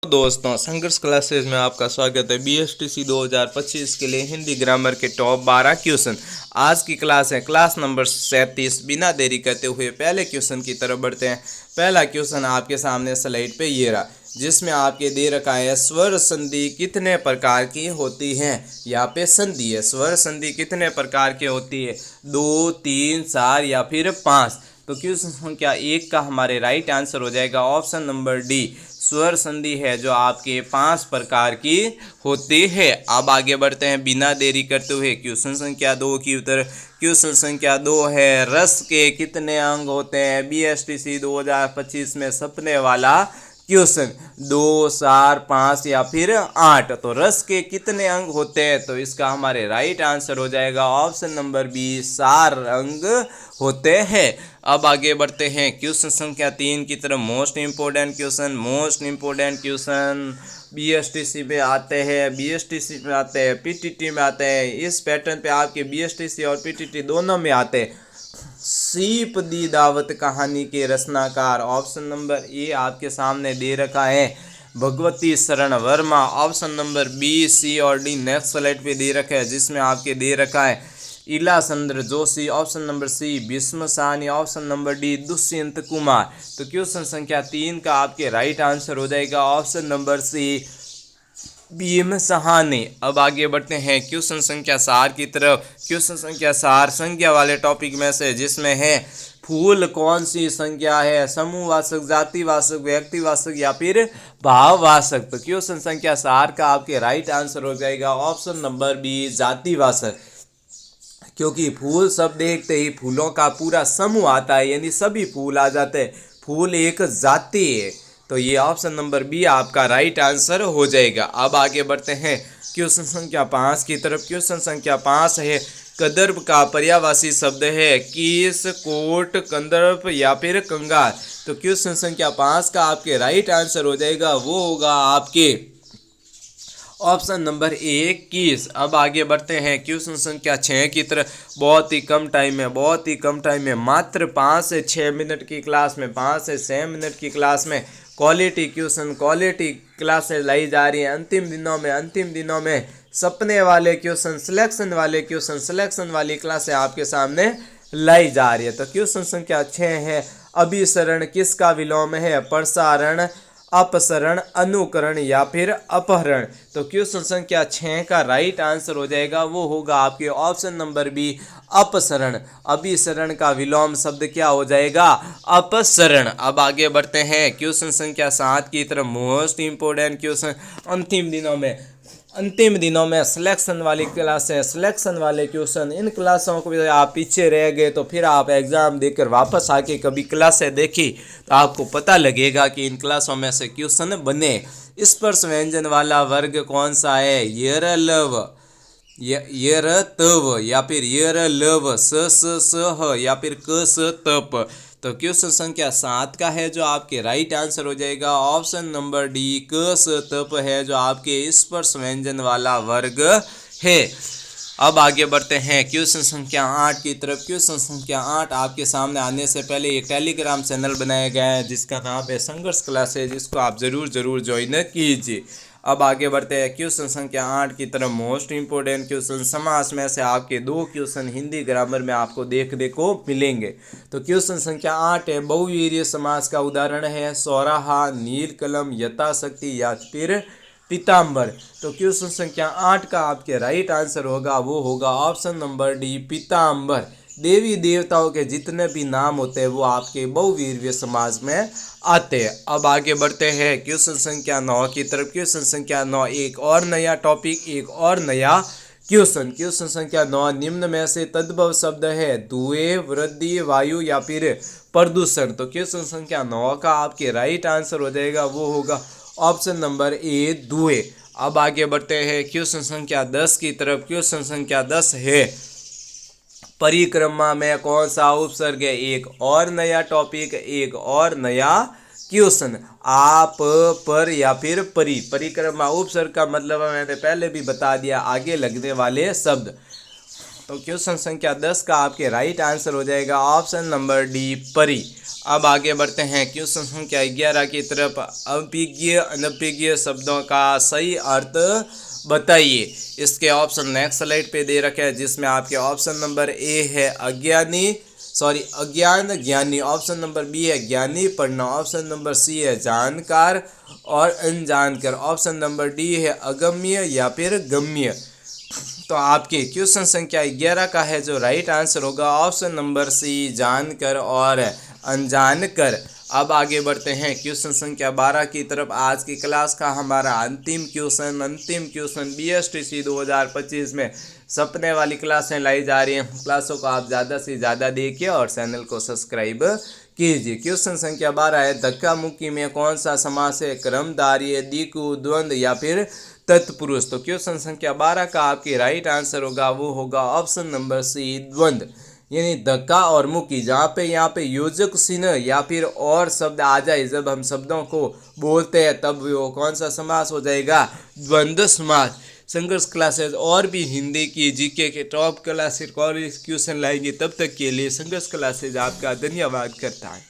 दोस्तों, संघर्ष क्लासेस में आपका स्वागत है। बीएसटीसी 2025 के लिए हिंदी ग्रामर के टॉप 12 क्वेश्चन आज की क्लास है, क्लास नंबर 37। बिना देरी करते हुए पहले क्वेश्चन की तरफ बढ़ते हैं। पहला क्वेश्चन आपके सामने स्लाइड पे ये रहा, जिसमें आपके दे रखा है स्वर संधि कितने प्रकार की होती हैं। यहाँ पे संधि है, स्वर संधि कितने प्रकार की होती है, 2, 3, 4 या फिर 5। तो क्वेश्चन संख्या 1 का हमारे राइट आंसर हो जाएगा ऑप्शन नंबर डी, स्वर संधि है जो आपके 5 प्रकार की होती है। अब आगे बढ़ते हैं बिना देरी करते हुए क्वेश्चन संख्या 2 की उत्तर। क्वेश्चन संख्या 2 है, रस के कितने अंग होते हैं। बीएसटीसी 2025 में सपने वाला क्वेश्चन 2, 4, 5 या फिर 8। तो रस के कितने अंग होते हैं, तो इसका हमारे राइट आंसर हो जाएगा ऑप्शन नंबर बी, 4 अंग होते हैं। अब आगे बढ़ते हैं क्वेश्चन संख्या 3 की तरफ। मोस्ट इंपोर्टेंट क्वेश्चन बीएसटीसी में आते हैं, पीटीटी में आते हैं। इस पैटर्न पे आपके बीएसटीसी और पीटीटी दोनों में आते हैं। सीप दी दावत कहानी के रचनाकार, ऑप्शन नंबर ए आपके सामने दे रखा है भगवती शरण वर्मा। ऑप्शन नंबर बी, सी और डी नेक्स्ट स्लाइड पे दे रखा है, जिसमें आपके दे रखा है Ila Chandra Joshi. Option number C, Bhishm Sahni. Option number D, Dushyant Kumar. तो क्वेश्चन संख्या 3 का आपके राइट आंसर हो जाएगा option number C, Bhim Sahani. अब आगे बढ़ते हैं क्वेश्चन संख्या 4 की तरफ। क्वेश्चन संख्या 4 संज्ञा वाले टॉपिक में से, जिसमें है फूल कौन सी संज्ञा है, समूहवाचक, जातिवाचक, व्यक्तिवाचक या फिर भाववाचक। तो क्वेश्चन संख्या 4 का आपके राइट आंसर हो जाएगा ऑप्शन नंबर बी, जातिवाचक। क्योंकि फूल सब देखते ही फूलों का पूरा समूह आता है, यानी सभी फूल आ जाते हैं। फूल एक जाति है, तो ये ऑप्शन नंबर बी आपका राइट आंसर हो जाएगा। अब आगे बढ़ते हैं क्वेश्चन संख्या 5 की तरफ। क्वेश्चन संख्या 5 है, कदर्प का पर्यायवाची शब्द है कीस, कोट, कंदर्प या फिर कंगाल। तो क्वेश्चन संख्या 5 का आपके राइट आंसर हो जाएगा, वो होगा आपके ऑप्शन नंबर ए, कीस। अब आगे बढ़ते हैं क्वेश्चन संख्या 6 की तरफ। बहुत ही कम टाइम है, मात्र 5 से 6 मिनट की क्लास में, 5 से 6 मिनट की क्लास में क्वालिटी क्लासेस लाई जा रही है। अंतिम दिनों में सपने वाले क्वेश्चन, सिलेक्शन वाली क्लासें आपके सामने लाई जा रही है। तो क्वेश्चन संख्या 6 है, अभिसरण किसका विलोम है, प्रसारण, अपसरण, अनुकरण या फिर अपहरण। तो क्वेश्चन संख्या 6 का राइट आंसर हो जाएगा, वो होगा आपके ऑप्शन नंबर बी, अपसरण। अभिसरण का विलोम शब्द क्या हो जाएगा, अपसरण। अब आगे बढ़ते हैं क्वेश्चन संख्या 7 की तरफ। मोस्ट इंपोर्टेंट क्वेश्चन अंतिम दिनों में सिलेक्शन वाली क्लासें, सिलेक्शन वाले क्वेश्चन, इन क्लासों को भी आप पीछे रह गए तो फिर आप एग्जाम देकर वापस आके कभी क्लासें देखी तो आपको पता लगेगा कि इन क्लासों में से क्वेश्चन बने। स्पर्श व्यंजन वाला वर्ग कौन सा है, यरलव, यरतव या फिर यरलव, स या फिर क स तप। तो क्वेश्चन संख्या 7 का है जो आपके राइट आंसर हो जाएगा ऑप्शन नंबर डी, क स तप है जो आपके स्पर्श व्यंजन वाला वर्ग है। अब आगे बढ़ते हैं क्वेश्चन संख्या 8 की तरफ। क्वेश्चन संख्या 8 आपके सामने आने से पहले एक टेलीग्राम चैनल बनाया गया है जिसका नाम है संघर्ष क्लासेज, जिसको आप जरूर ज्वाइन कीजिए। अब आगे बढ़ते हैं क्वेश्चन संख्या 8 की तरफ। मोस्ट इंपोर्टेंट क्वेश्चन, समास में से आपके 2 क्वेश्चन हिंदी ग्रामर में आपको देखने को मिलेंगे। तो क्वेश्चन संख्या 8 है, बहुवीर्य समास का उदाहरण है सौराहा, नीलकलम, यथाशक्ति या फिर पीताम्बर। तो क्वेश्चन संख्या 8 का आपके राइट आंसर होगा, वो होगा ऑप्शन नंबर डी, पीताम्बर। देवी देवताओं के जितने भी नाम होते हैं वो आपके बहुवीर्य समाज में आते हैं। अब आगे बढ़ते हैं क्वेश्चन संख्या 9 की तरफ। क्वेश्चन संख्या 9 एक और नया टॉपिक, एक और नया क्वेश्चन। क्वेश्चन संख्या 9, निम्न में से तद्भव शब्द है धुएं, वृद्धि, वायु या फिर प्रदूषण। तो क्वेश्चन संख्या 9 का आपके राइट आंसर हो जाएगा, वो होगा ऑप्शन नंबर ए, धुएं। अब आगे बढ़ते हैं क्वेश्चन संख्या 10 की तरफ। क्वेश्चन संख्या 10 है, परिक्रमा में कौन सा उपसर्ग है। एक और नया टॉपिक, एक और नया क्वेश्चन, आप, पर या फिर परी। परिक्रमा उपसर्ग का मतलब मैंने पहले भी बता दिया, आगे लगने वाले शब्द। तो क्वेश्चन संख्या 10 का आपके राइट आंसर हो जाएगा ऑप्शन नंबर डी परी। अब आगे बढ़ते हैं क्वेश्चन संख्या 11 की तरफ। अभिज्ञ अनभिज्ञ शब्दों का सही अर्थ बताइए। इसके ऑप्शन नेक्स्ट स्लाइड पे दे रखे हैं, जिसमें आपके ऑप्शन नंबर ए है अज्ञान ज्ञानी, ऑप्शन नंबर बी है ज्ञानी पढ़ना, ऑप्शन नंबर सी है जानकार और अनजानकर, ऑप्शन नंबर डी है अगम्य या फिर गम्य। तो आपके क्वेश्चन संख्या 11 का है जो राइट आंसर होगा ऑप्शन नंबर सी जानकर और अनजान कर। अब आगे बढ़ते हैं क्वेश्चन संख्या 12 की तरफ। आज की क्लास का हमारा अंतिम क्वेश्चन BSTC 2025 में सपने वाली क्लासें लाई जा रही हैं। क्लासों को आप ज़्यादा से ज़्यादा देखिए और चैनल को सब्सक्राइब कीजिए। क्वेश्चन संख्या 12 है धक्का मुक्की में कौन सा समास है, क्रमधारय, दिकु, द्वंद्व या फिर तत्पुरुष। तो क्वेश्चन संख्या 12 का आपके राइट आंसर होगा वो होगा ऑप्शन नंबर सी द्वंद्व, यानी धक्का और मुक्की। जहाँ पे यहाँ पे योजक चिन्ह या फिर और शब्द आ जाए जब हम शब्दों को बोलते हैं तब वो कौन सा समास हो जाएगा, द्वंद्व समास। संघर्ष क्लासेस और भी हिंदी की जीके के टॉप क्लासेस क्वेश्चन लाएंगे। तब तक के लिए संघर्ष क्लासेस आपका धन्यवाद करता है।